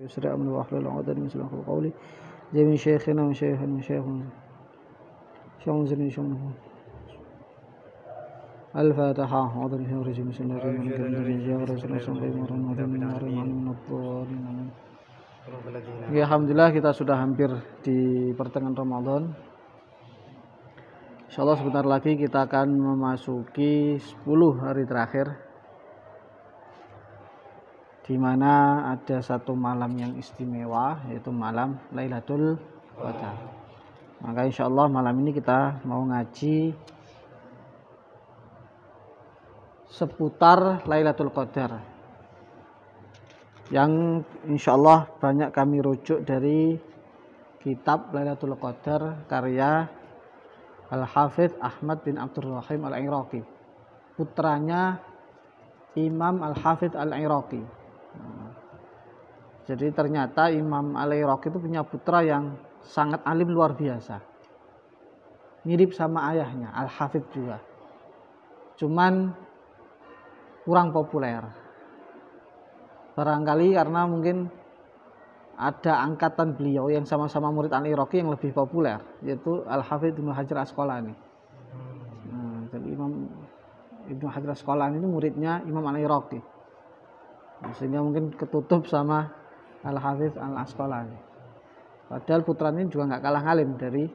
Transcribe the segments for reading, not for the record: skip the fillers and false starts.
يسرع من واحلل عقدة من لساني قولي جميع شيخنا وشيخنا شيخنا شيخنا الفاتحة أعوذ بالله من الرجيم بسم الله الرحمن الرحيم. Ya, alhamdulillah kita sudah hampir di pertengahan Ramadan. Insyaallah sebentar lagi kita akan memasuki 10 hari terakhir, di mana ada satu malam yang istimewa, yaitu malam Lailatul Qadar. Maka insyaallah malam ini kita mau ngaji seputar Lailatul Qadar, yang insyaallah banyak kami rujuk dari kitab Lailatul Qadar karya Al-Hafidz Ahmad bin Abdul Rahim Al-Iraqi, putranya Imam Al-Hafidz Al-Iraqi. Jadi ternyata Imam Al-Iraqi itu punya putra yang sangat alim luar biasa, mirip sama ayahnya Al-Hafidz juga, cuman kurang populer. Barangkali karena mungkin ada angkatan beliau yang sama-sama murid Al-Iraqi yang lebih populer, yaitu Al-Hafidz Ibnu Hajar Asqalani. Jadi Imam Ibnu Hajar Asqalani itu muridnya Imam Al-Iraqi, sehingga mungkin ketutup sama Al-Hafidz Al-Asqalani. Padahal putranya juga nggak kalah alim dari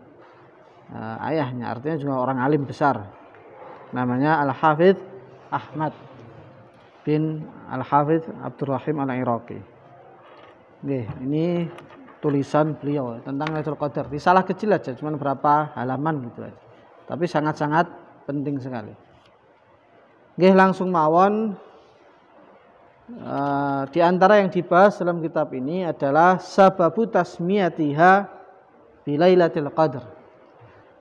ayahnya, artinya juga orang alim besar. Namanya Al-Hafidz Ahmad bin Al-Hafidz Abdul Rahim Al-Iraqi. Ini tulisan beliau tentang Lailatul Qadar. Risalah kecil aja, cuma berapa halaman gitu aja, tapi sangat-sangat penting sekali. Langsung mawon. Di antara yang dibahas dalam kitab ini adalah sababu tasmiyatiha bilailatul qadar,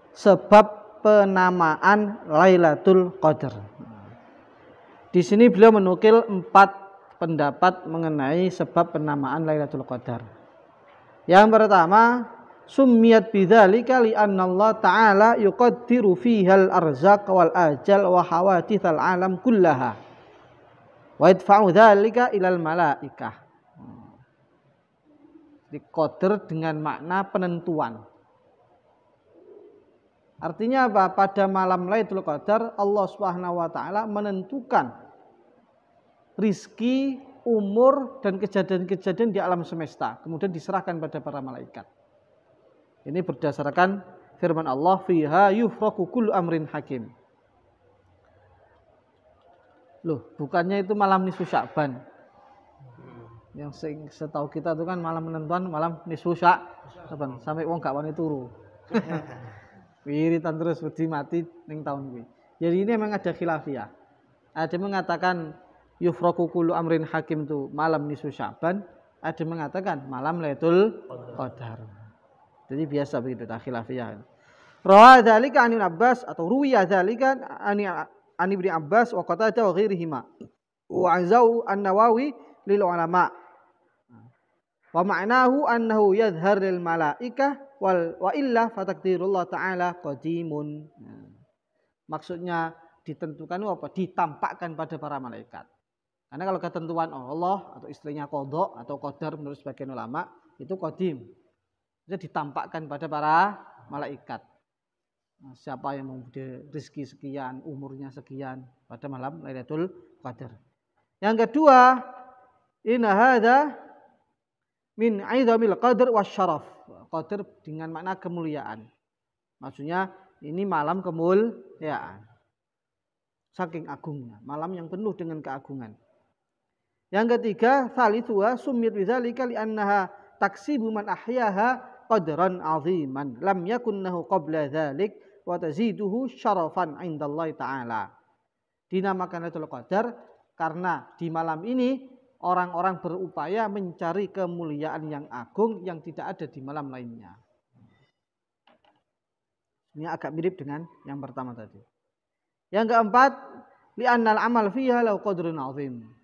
sebab penamaan Lailatul Qadar. Di sini beliau menukil 4 pendapat mengenai sebab penamaan Lailatul Qadar. Yang pertama, summiyat bidzalika li'anna Allah Ta'ala yuqaddiru fiha al-arzaq wal ajal wa hawadithal alam kullaha wa yadfa'u dzalika ilal malaikah. Di qadar dengan makna penentuan. Artinya apa? Pada malam Lailatul Qadar Allah Subhanahu wa taala menentukan rizki, umur, dan kejadian-kejadian di alam semesta, kemudian diserahkan pada para malaikat. Ini berdasarkan firman Allah, fiha yufraqu kullu amrin hakim. Loh, bukannya itu malam nisfu Sya'ban? Yang setahu kita itu kan malam penentuan malam nisfu Sya'ban, sampai wong gak wani turu. Wiritan terus wedi mati ning taun kuwi. Jadi ini memang ada khilafiyah. Ada yang mengatakan yufraqu kullu amrin hakim itu malam nisfu Sya'ban, ada yang mengatakan malam Lailatul Qadar. Jadi biasa begitu khilafiyah. Rawa dzalika an Abbas atau ruwiya dzalika an Ibnu Abbas wa Qatadah wa ghairihima. Wa azau an-Nawawi lil ulama. Wa ma'nahu annahu yadhhar lil malaikah wa illa fatakdirullah ta'ala qadimun. Maksudnya ditentukan apa? Ditampakkan pada para malaikat. Karena kalau ketentuan Allah atau istrinya qadha atau qadar menurut sebagian ulama itu qadim. Jadi ditampakkan pada para malaikat. Siapa yang memberi rezeki sekian, umurnya sekian pada malam Lailatul Qadar. Yang kedua, inna hadza min aizamil qadar wasyaraf. Qadar dengan makna kemuliaan. Maksudnya ini malam kemuliaan. Saking agungnya, malam yang penuh dengan keagungan. Yang ketiga, thalithuha summiyat bidzalika li'annaha taksibu man ahyaha qadran 'aziman lam yakun lahu qabla dzalik wa taziduhu syarafan 'indallahi ta'ala. Dinamakan Lailatul Qadar karena di malam ini orang-orang berupaya mencari kemuliaan yang agung yang tidak ada di malam lainnya. Ini agak mirip dengan yang pertama tadi. Yang keempat, li'annal amal fiha lahu qadrun 'azim.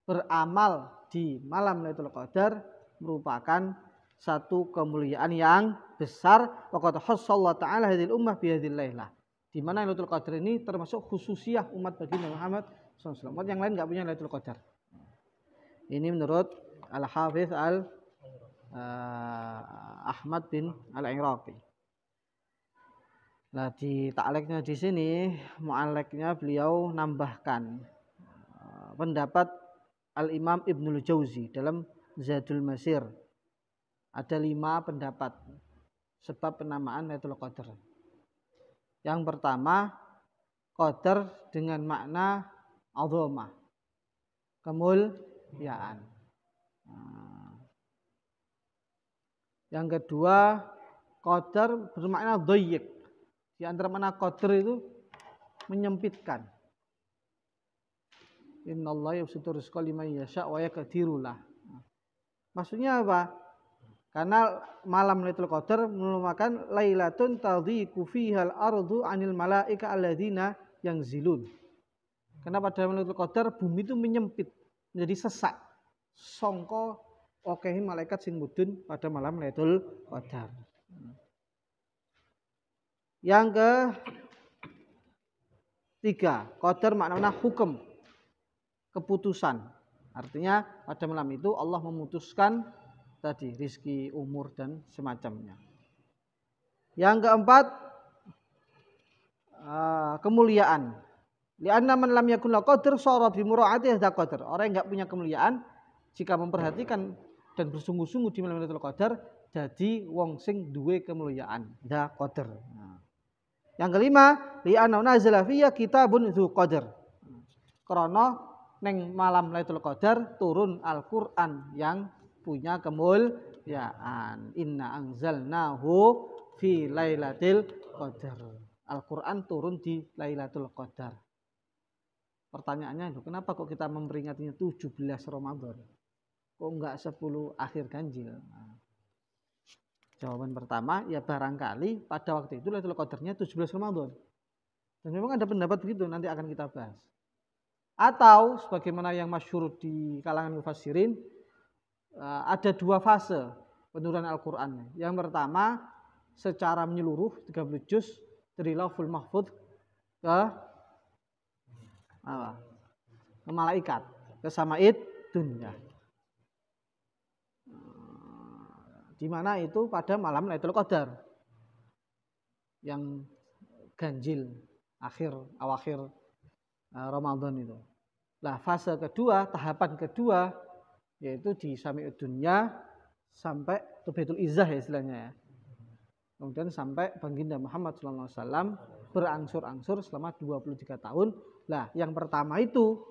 Beramal di malam Lailatul Qadar merupakan satu kemuliaan yang besar. Waqad khassallahu ta'ala hadhil ummah bi hadhil lailah. Di mana Lailatul Qadar ini termasuk khususiyah umat baginda Muhammad SAW. Umat yang lain enggak punya Lailatul Qadar. Ini menurut Al-Hafidz Ahmad bin Al-Iraqi. Nah, di ta'liqnya di sini, mu'allaqnya beliau nambahkan pendapat Al-Imam Ibnul Jauzi dalam Zadul Masir. Ada 5 pendapat sebab penamaan Lailatul Qadar. Yang pertama, qadar dengan makna azamah, kemuliaan. Yang kedua, qadar bermakna dhayyik. Di antara makna qadar itu menyempitkan. Innallaha yabsutu rizqa liman yasha' wa yaqdiru lah. Maksudnya apa? Karena malam Lailatul Qadar merupakan lailatun tadhiqu fihal ardu 'anil malaika alladzina yanzilun. Karena pada Lailatul Qadar bumi itu menyempit, menjadi sesak. Sangka okehi malaikat sing mudhun pada malam Lailatul Qadar. Yang ketiga, qadar maknanya hukum, keputusan. Artinya pada malam itu Allah memutuskan tadi rizki, umur dan semacamnya. Yang keempat, kemuliaan. Li'anna man lam yakun lahu qadar shara bi mura'ati hadza qadar. Orang yang enggak punya kemuliaan jika memperhatikan dan bersungguh-sungguh di malam Lailatul Qadar jadi wong sing duwe kemuliaan, hadza qadar. Yang kelima, li'anna nazala fiyya kitabun dzu qadar. Karena neng malam Lailatul Qadar turun Al-Qur'an yang punya kemuliaan. Inna anzalnahu fi lailatul qadar. Al-Qur'an turun di Lailatul Qadar. Pertanyaannya, kenapa kok kita memperingatinya 17 Ramadan? Kok enggak 10 akhir ganjil? Nah, jawaban pertama, ya barangkali pada waktu itu Lailatul Qadarnya 17 Ramadan. Dan memang ada pendapat begitu, nanti akan kita bahas. Atau sebagaimana yang masyhur di kalangan mufassirin, ada 2 fase penurunan Al-Qur'an. Yang pertama secara menyeluruh 30 juz dari Lauhul Mahfudz ke malaikat, ke Sama'id dunya. Di mana itu pada malam Lailatul Qadar yang ganjil awakhir Ramadan itu. Nah, fase kedua, tahapan kedua yaitu di Sami'ud Dunya sampai ke Baitul Izzah ya istilahnya ya. Kemudian sampai baginda Muhammad SAW berangsur-angsur selama 23 tahun. Lah, yang pertama itu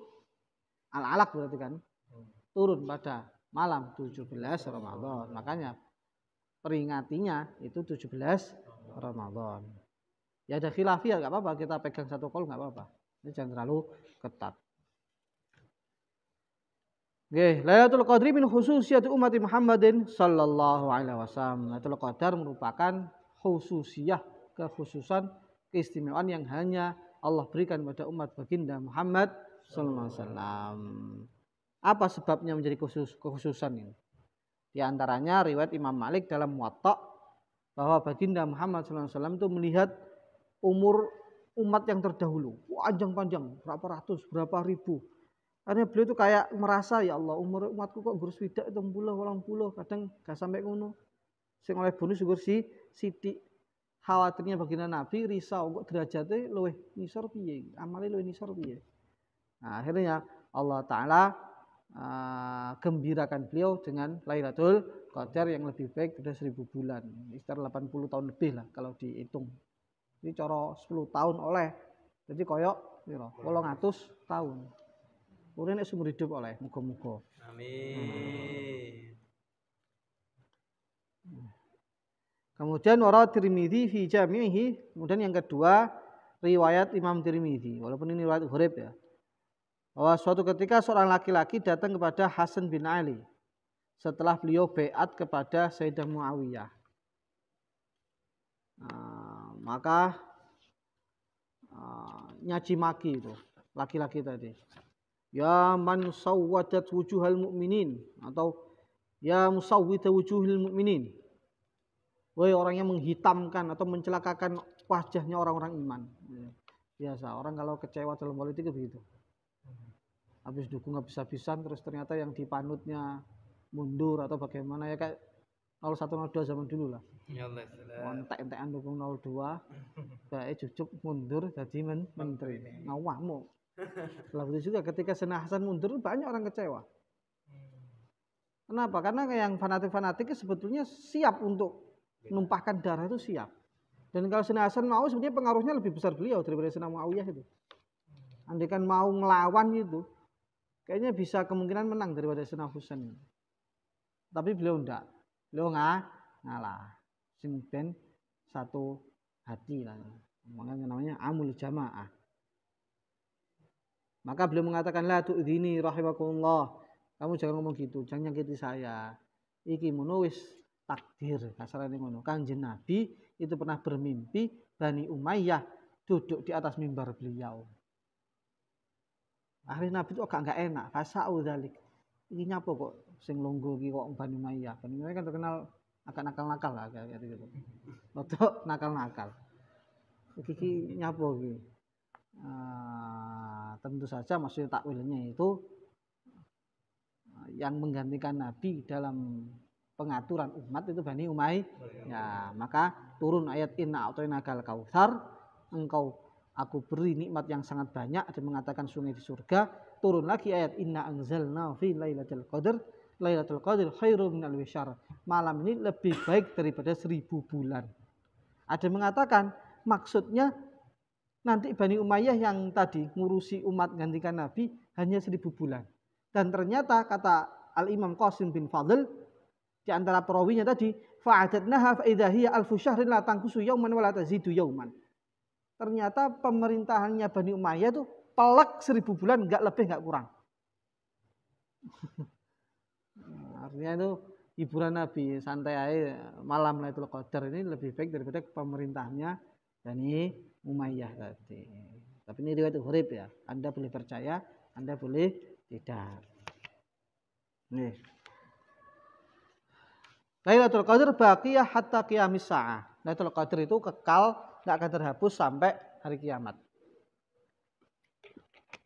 Al-Alaq berarti kan turun pada malam 17 Ramadan. Makanya peringatinya itu 17 Ramadan. Ya ada khilafiyah enggak apa-apa, kita pegang satu qaul enggak apa-apa. Ini jangan terlalu ketat. Oke, Lailatul Qadri min khususiyati umat Muhammadin sallallahu alaihi wasallam. Lailatul Qadar merupakan khususiyah, kekhususan, keistimewaan yang hanya Allah berikan pada umat baginda Muhammad sallallahu alaihi wasallam. Apa sebabnya menjadi kekhususan ini? Di antaranya riwayat Imam Malik dalam Muwatta bahwa baginda Muhammad sallallahu alaihi wasallam itu melihat umur umat yang terdahulu, panjang-panjang, berapa ratus, berapa ribu. Karena beliau itu kayak merasa, ya Allah, umur umatku kok gur swidak 70, 80, kadang gak sampai ngono. Sing oleh bonus gur sithik. Khawatirnya baginda Nabi risau kok derajate luwih nisor piye, amale luwih nisor piye. Nah, akhirnya Allah taala gembirakan beliau dengan Lailatul Qadar yang lebih baik dari 1000 bulan. Sekitar 80 tahun lebih lah kalau dihitung. Ini cara 10 tahun oleh. Jadi koyok piro? 800 tahun. Urip nek sumber hidup oleh, muga-muga. Amin. Kemudian wara Tirmidzi fi jami'ihi, kemudian yang kedua riwayat Imam Tirmidzi, walaupun ini riwayat gharib ya. Bahwa suatu ketika seorang laki-laki datang kepada Hasan bin Ali setelah beliau baiat kepada Sayyidah Muawiyah. Maka nyaci maki itu laki-laki tadi. Ya man sawwadat wujuhal mu'minin, atau ya musawwita wujuhil mu'minin. Wahai orang yang menghitamkan atau mencelakakan wajahnya orang-orang iman. Biasa orang kalau kecewa dalam politik begitu. Habis dukung habis-habisan terus ternyata yang dipanutnya mundur atau bagaimana ya kayak 0102 zaman dulu lah. Ya Allah. Entek-entekan dukung 02, bae jujuk mundur jadi menteri. Ngawakmu. Lah begitu juga ketika Sayyidina Hasan mundur banyak orang kecewa. Kenapa? Karena yang fanatik-fanatik sebetulnya siap untuk menumpahkan darah itu siap. Dan kalau Sayyidina Hasan mau sebenarnya pengaruhnya lebih besar beliau daripada Sayyidina Muawiyah itu. Andai kan mau ngelawan gitu, kayaknya bisa kemungkinan menang daripada Sayyidina Husain. Tapi beliau enggak. Beliau ngalah. Sing ben satu hati lah. Makanya namanya amul jamaah. Maka beliau mengatakan la tu'dini rahimakumullah. Kamu jangan ngomong gitu, jangan nyakiti saya. Iki mono wis takdir, kasarane ngono. Kanjeng Nabi itu pernah bermimpi Bani Umayyah duduk di atas mimbar beliau. Akhirnya Nabi itu agak enggak enak, fasau dzalik. Iki nyapa kok sing longgo iki kok Bani Umayyah. Bani Umayyah kan terkenal agak nakal-nakal lah kayak gitu. Rodok nakal-nakal. Iki nyapa iki? Tentu saja maksud takwilnya itu yang menggantikan Nabi dalam pengaturan umat itu Bani Umayyah. Ya, maka turun ayat inna a'tainakal kautsar, engkau aku beri nikmat yang sangat banyak dan mengatakan sungai di surga. Turun lagi ayat inna anzalna fi lailatul qadar. Lailatul qadar khairum minal wishr. Malam ini lebih baik daripada 1000 bulan. Ada yang mengatakan maksudnya nanti Bani Umayyah yang tadi ngurusi umat gantikan Nabi hanya 1000 bulan. Dan ternyata kata Al-Imam Qasim bin Fadl di antara perawinya tadi fa'adatnaha fa idza hiya alfu syahrin la tanqusu yauman wa la tazidu yauman. Ternyata pemerintahannya Bani Umayyah itu pelak 1000 bulan, enggak lebih enggak kurang. Artinya itu hiburan Nabi santai aja malam Lailatul Qadar ini lebih baik daripada pemerintahnya Bani Umayyah tadi. Tapi ini riwayat Hurib ya. Anda boleh percaya, Anda boleh tidak. Nih. Lailatul Qadar baqiyah hatta qiyamis saah. Lailatul Qadar itu kekal, enggak akan terhapus sampai hari kiamat.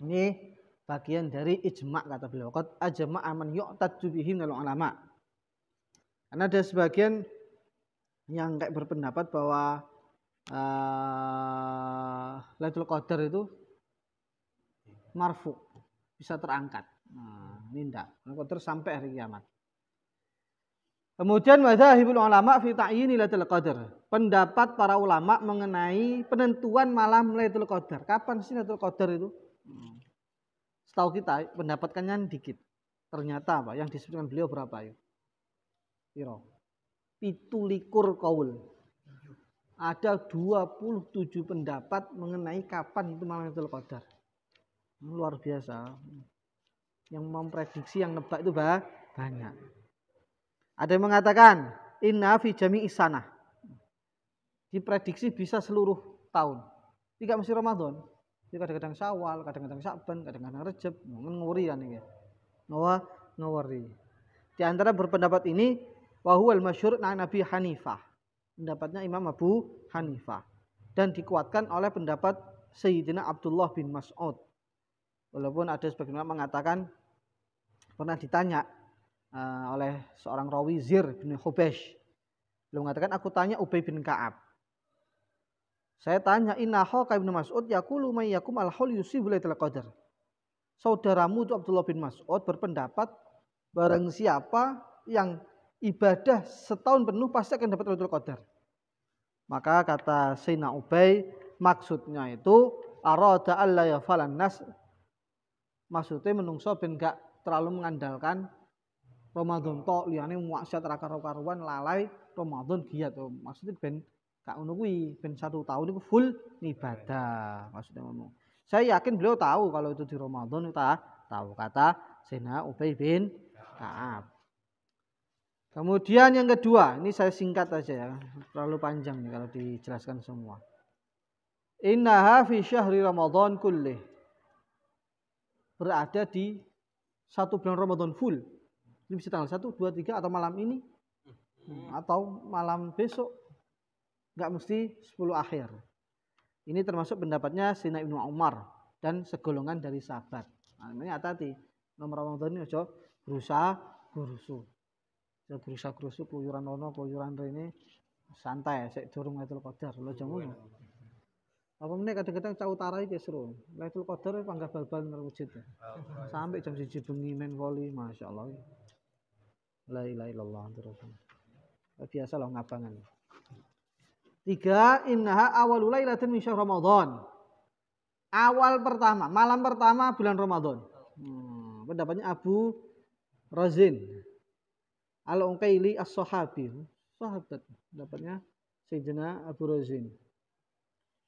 Ini bagian dari ijma' kata beliau. Qad ajma'a man yu'taddu bihi minal ulama. Karena ada sebagian yang kayak berpendapat bahwa Lailatul Qadar itu marfu, bisa terangkat. Nah, ini enggak. Lailatul Qadar sampai hari kiamat. Kemudian madzhabul ulama fi ta'yini Lailatul Qadar. Pendapat para ulama mengenai penentuan malam Lailatul Qadar. Kapan sih Lailatul Qadar itu? Setahu kita pendapatkannya dikit. Ternyata apa? Yang disebutkan beliau berapa ya? Piro? 17 qaul. Ada 27 pendapat mengenai kapan itu malam Lailatul Qadar. Luar biasa. Yang memprediksi, yang nebak itu banyak. Ada yang mengatakan inna fi jami'is sanah. Diprediksi bisa seluruh tahun. Tidak mesti Ramadan. Jadi kadang-kadang Syawal, kadang-kadang Sya'ban, kadang-kadang Rejab, ngawuri kan ini. Ngawuri. Di antara berpendapat ini wa huwal masyhur Nabi Hanifah. Pendapatnya Imam Abu Hanifah dan dikuatkan oleh pendapat Sayyidina Abdullah bin Mas'ud. Walaupun ada sebagian orang mengatakan pernah ditanya oleh seorang rawi Zir bin Hubaysh. Beliau mengatakan aku tanya Ubay bin Ka'ab. Saya tanya inna Haqa bin Mas'ud yaqulu may yakum al-haul yusibu Lailatul Qadar. Saudaramu itu Abdullah bin Mas'ud berpendapat barang siapa yang ibadah setahun penuh pasti akan dapat Lailatul Qadar. Maka kata Sayyidina Ubay maksudnya itu arada alla yafalan nas. Maksudnya menungso ben gak terlalu mengandalkan Ramadan tok liyane maksiat ra karo-karuan lalai Ramadan giat to. Maksudnya ben gak ngono kuwi, ben 1 tahun itu full ibadah. Maksudnya ngono. Saya yakin beliau tahu kalau itu di Ramadan itu tahu kata Sayyidina Ubay bin Ka'ab. Kemudian yang kedua, ini saya singkat aja ya, terlalu panjang nih kalau dijelaskan semua. Innaha fi syahri Ramadan kullih. Berada di 1 bulan Ramadan full. Ini bisa tanggal 1, 2, 3 atau malam ini atau malam besok. Enggak mesti 10 akhir. Ini termasuk pendapatnya Sayyidina Ibnu Umar dan segolongan dari sahabat. Nah, ini hati-hati. Nomor Ramadan ini aja berusaha berusuh. Gerusak-gerusuk keluyuran ono, keluyuran rene. Santai, sik durung Lailatul Qadar. Lho jamu. Apa meneh kadang-kadang cah utara iki seru. Lailatul Qadar panggah bal-bal terwujud. Sampai jam 1 bengi main voli, masyaallah. La ilaha illallah terus. Biasa loh ngabangan. 3. Innaha awalul lailatin min syahr Ramadan. Awal pertama, malam pertama bulan Ramadan. Pendapatnya Abu Razin Al-Uqaili As-Sahabi. Sahabat. Pendapatnya Sayyidina Abu Razin.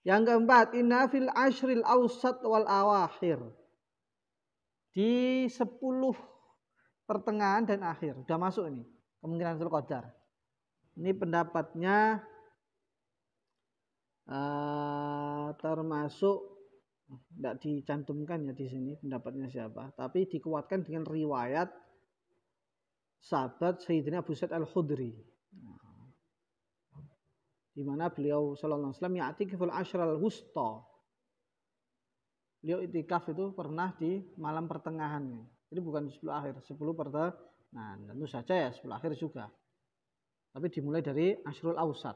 Yang keempat, inna fil ashril awsat wal awakhir. Di 10 pertengahan dan akhir. Sudah masuk ini. Kemungkinan Lailatul Qadar. Ini pendapatnya termasuk tidak dicantumkan ya di sini pendapatnya siapa, tapi dikuatkan dengan riwayat sahabat Sayyidina Abu Sa'id Al-Khudri, di mana beliau sallallahu alaihi wasallam ya'tikiful ashral wusta. Beliau itikaf itu pernah di malam pertengahan. Jadi bukan 10 akhir, 10 pertengahan. Nah, tentu saja ya 10 akhir juga. Tapi dimulai dari ashrul awsat.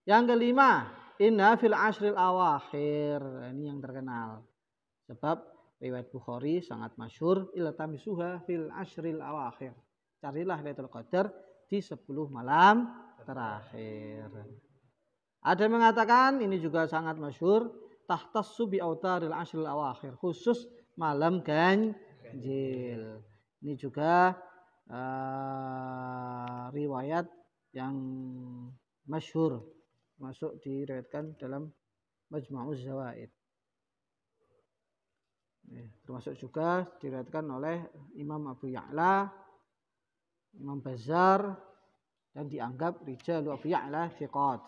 Yang kelima, inna fil ashril awakhir. Ini yang terkenal. Sebab riwayat Bukhari sangat masyhur, iltamisuha fil ashril awakhir. Carilah Lailatul Qadar di 10 malam terakhir. Ada yang mengatakan ini juga sangat masyhur, tahtassu bi autaril ashril awakhir, khusus malam ganjil. Ini juga riwayat yang masyhur, masuk diriwayatkan dalam Majma'uz Zawaid. Termasuk juga diriwayatkan oleh Imam Abu Ya'la, Imam Bazzar, dan dianggap rijalu Abu Ya'la thiqat.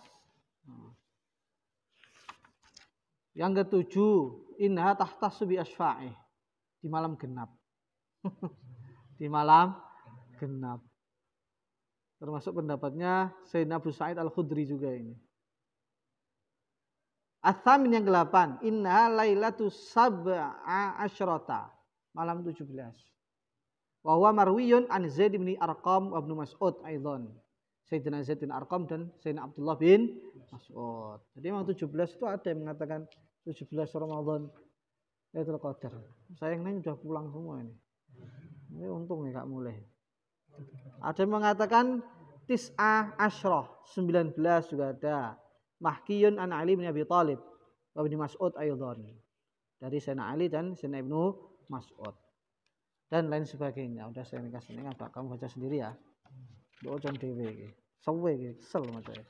Yang ketujuh, inna tahtassu bi asfa'ih, di malam genap. Di malam genap. Termasuk pendapatnya Sayyidina Abu Sa'id Al-Khudri juga ini. Ats-tsamin yang ke-8, inna lailatus sab'a asyrata, malam 17. Wa huwa marwiyun an Zaid bin Arqam wa Ibnu Mas'ud aidan. Sayyidina Zaid bin Arqam dan Sayyidina Abdullah bin Mas'ud. Jadi memang 17 itu ada yang mengatakan 17 Ramadan Lailatul Qadar. Sayangnya sudah pulang semua ini. Ini untung nih Kak mulai. Ada yang mengatakan tis'ah asyrah, 19 juga ada. Mahkiyun an Ali bin Abi Thalib wa Ibnu Mas'ud aidan. Dari Sayyidina Ali dan Sayyidina Ibnu Mas'ud. Dan lain sebagainya. Udah saya kasih ini, kamu baca sendiri ya. Bocon dhewe iki. Suwe iki, kesel macane.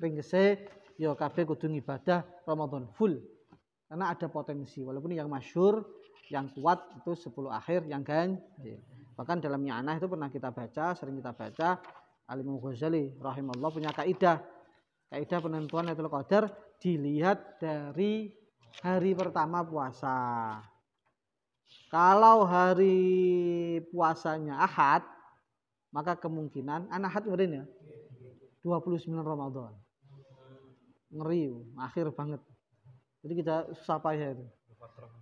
Ringkese ya kabeh kudu ibadah Ramadan full. Karena ada potensi, walaupun yang masyhur, yang kuat itu 10 akhir yang ganjil. Bahkan dalam Mi'anah itu pernah kita baca, sering kita baca, Al-Imam Ghazali rahimahullah punya kaidah. Kaidah penentuan Lailatul Qadar dilihat dari hari pertama puasa. Kalau hari puasanya Ahad, maka kemungkinan Ahad kemarin ya 29 Ramadan. Ngeri, akhir banget. Jadi kita susah payah itu.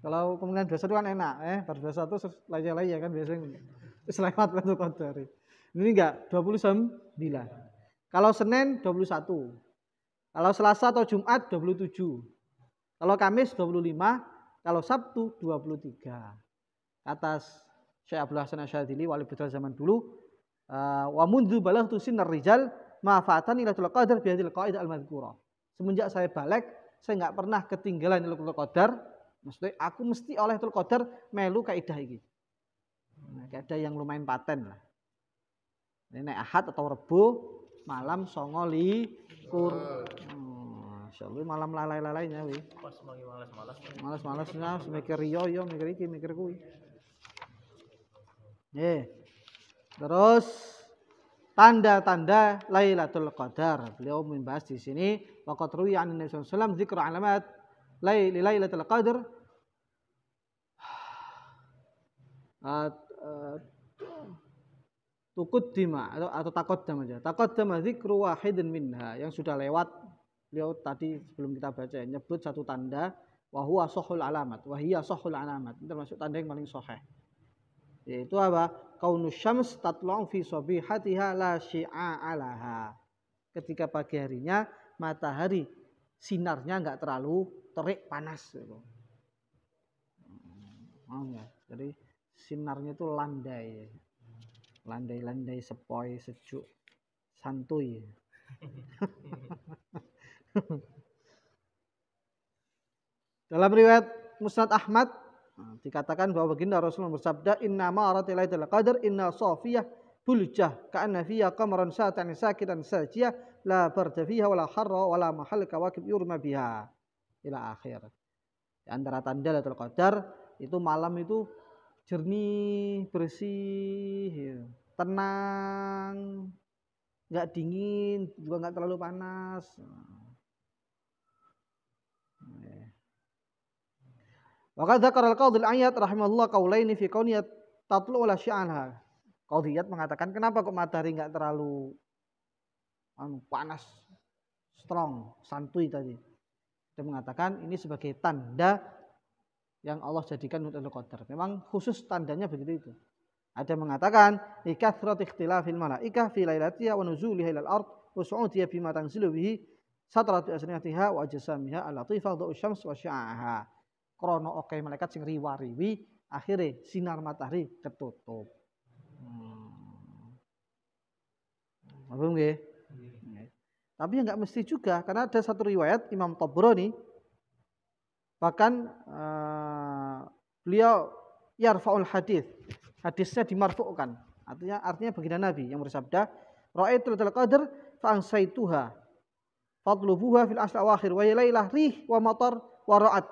Kalau kemungkinan 21 kan enak, pada 21 lagi ya kan biasanya selewat Lailatul Qadar. Ini enggak 29. Kalau Senin 21. Kalau Selasa atau Jumat 27. Kalau Kamis 25, kalau Sabtu 23. Kata Syekh Abdul Hasan Asyadzili wali putra zaman dulu, wa mundu balaghtu sinnar rijal ma fatani Lailatul Qadar bi hadhil qaidah al-madhkurah. Semenjak saya balik, saya enggak pernah ketinggalan Lailatul Qadar. Maksudnya aku mesti oleh Lailatul Qadar melu kaidah iki. Nah, kaidah yang lumayan paten lah. Ini Ahad atau Rebo malam 29. Masyaallah malam lalai-lalainya wi. Pas lagi malas-malas. Malas-malasnya mikir yo mikir iki mikir kuwi. Terus tanda-tanda Lailatul Qadar. Beliau membahas di sini waqat ruwi an Nabi sallallahu alaihi wasallam dzikru alamat Lailatul Qadar. Tuqaddima atau taqaddam aja. Taqaddama dzikru wahidin minha, yang sudah lewat. Beliau tadi sebelum kita baca nyebut satu tanda wa huwa sahhul alamat, wa hiya sahhul alamat. Itu termasuk tanda yang paling sahih. Yaitu apa? kaunus syams tatlu'u fi sabihatiha la syi'a laha. Ketika pagi harinya matahari sinarnya enggak terlalu terik panas gitu. Ya. Jadi sinarnya itu landai. Landai-landai sepoi sejuk santuy. Dalam riwayat Musnad Ahmad dikatakan bahwa baginda Rasulullah bersabda, inna ma'arati lailatul qadar inna safiyah buljah ka'anna fiha qamaran satan sakitan sajiyah la barda fiha wala harra wala mahal kawakib yurma biha ila akhir. Di antara tanda Lailatul Qadar itu malam itu jernih, bersih, tenang, enggak dingin, juga enggak terlalu panas. Wa qad dzakara al-Qadhi al-Iyad rahimahullah qaulaini fi kauniyat tatlu la sya'anha. Qadhiyat mengatakan kenapa kok matahari enggak terlalu panas, strong, santuy tadi. Dia mengatakan ini sebagai tanda yang Allah jadikan Lailatul Qadar. Memang khusus tandanya begitu itu. Ada yang mengatakan likathrat ikhtilafil malaikah fi lailatiha wa nuzuliha ilal ard wa su'udiha bima tanzilu bihi satratu asniyatiha wa ajsamiha al-latifah da'u syams wa sya'aha. Krono oke malaikat sing riwariwi akhirnya sinar matahari ketutup. Paham nggih? Tapi enggak mesti juga karena ada satu riwayat Imam Tabrani bahkan beliau yarfa'ul hadis. Hadisnya dimarfu'kan. Artinya baginda Nabi yang bersabda, "Ra'aitul qadar fa ansaituha. Fadlubuha fil ashr awakhir wa lailah rih wa matar wa ra'at."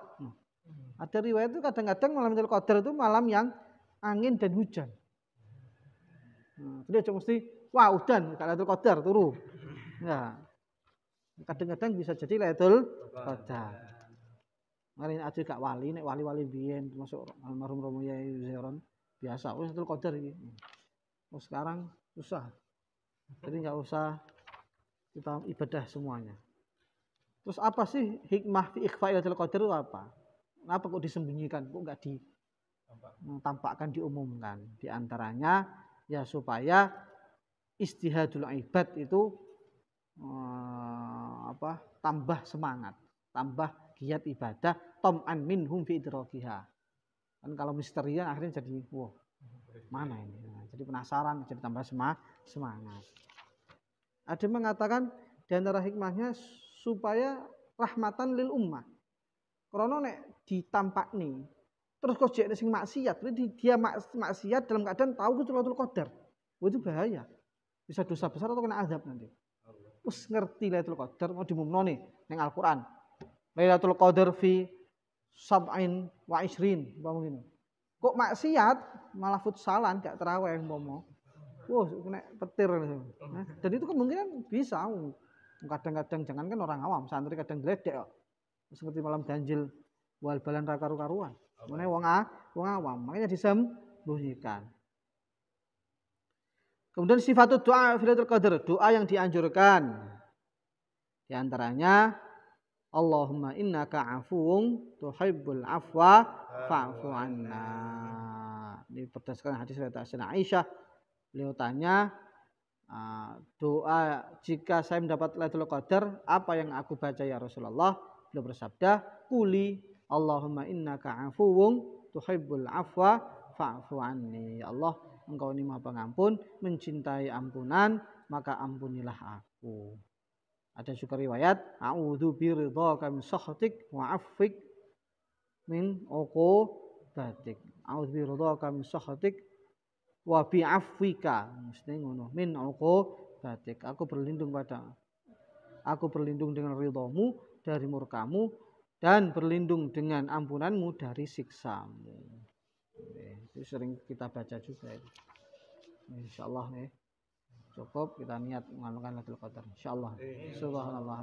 Ada riwayat itu kadang-kadang malam Lailatul Qadar itu malam yang angin dan hujan. Jadi aja mesti wah udan Lailatul Qadar turu. Ya. Kadang-kadang bisa jadi Lailatul Qadar. Mari aja gak wali, nek wali-wali biyen termasuk almarhum Romo Yai Zairon biasa Lailatul Qadar iki. Oh sekarang susah. Jadi enggak usah kita ibadah semuanya. Terus apa sih hikmah fi ikhfa Lailatul Qadar itu apa? Kenapa kok disembunyikan? Kok enggak ditampakkan, diumumkan? Di antaranya ya supaya istihadul ibad itu tambah semangat, tambah giat ibadah, tam'an minhum fi idrakiha. Kan kalau misterian akhirnya jadi wah, mana ini? Nah, jadi penasaran, jadi tambah semangat. Ada yang mengatakan di antara hikmahnya supaya rahmatan lil ummah. Karena nek ditampakni terus kok jek sing maksiat, dia maksiat dalam keadaan tahu itu Lailatul Qadar. Itu bahaya. Bisa dosa besar atau kena azab nanti. Terus ngerti Lailatul Qadar mau diumumno nih ning Al-Qur'an. Lailatul Qadar fi sab'in wa ishrin, ngene. Kok maksiat malah futsalan gak tarawih umpama. Wah, kena petir. Nah, dan itu kemungkinan bisa. Kadang-kadang jangan kan orang awam, santri kadang gledek kok. Seperti malam ganjil wal balan ra karu-karuan. Mene wong awam, makanya disembunyikan. Kemudian sifat doa Lailatul Qadar, doa yang dianjurkan. Di antaranya Allahumma innaka afuwun tuhibbul afwa fa'fu anna. Ini berdasarkan hadis riwayat Aisyah. Beliau tanya, doa jika saya mendapat Lailatul Qadar, apa yang aku baca ya Rasulullah? Beliau bersabda, "Quli Allahumma innaka afuwun tuhibbul afwa fa'fu anni." Ya Allah, Engkau ini Maha Pengampun, mencintai ampunan, maka ampunilah aku. Ada juga riwayat, "A'udzu biridhaka min sakhatik wa 'afwik min uqubatik." A'udzu biridhaka min sakhatik wa bi'afwika. Mesti ngono, min uqubatik. Aku berlindung dengan ridhamu dari murkamu dan berlindung dengan ampunanmu dari siksamu. Itu sering kita baca juga. Insyaallah nih. Cukup kita niat mengamalkan Lailatul Qadar. Insyaallah. Subhanallah.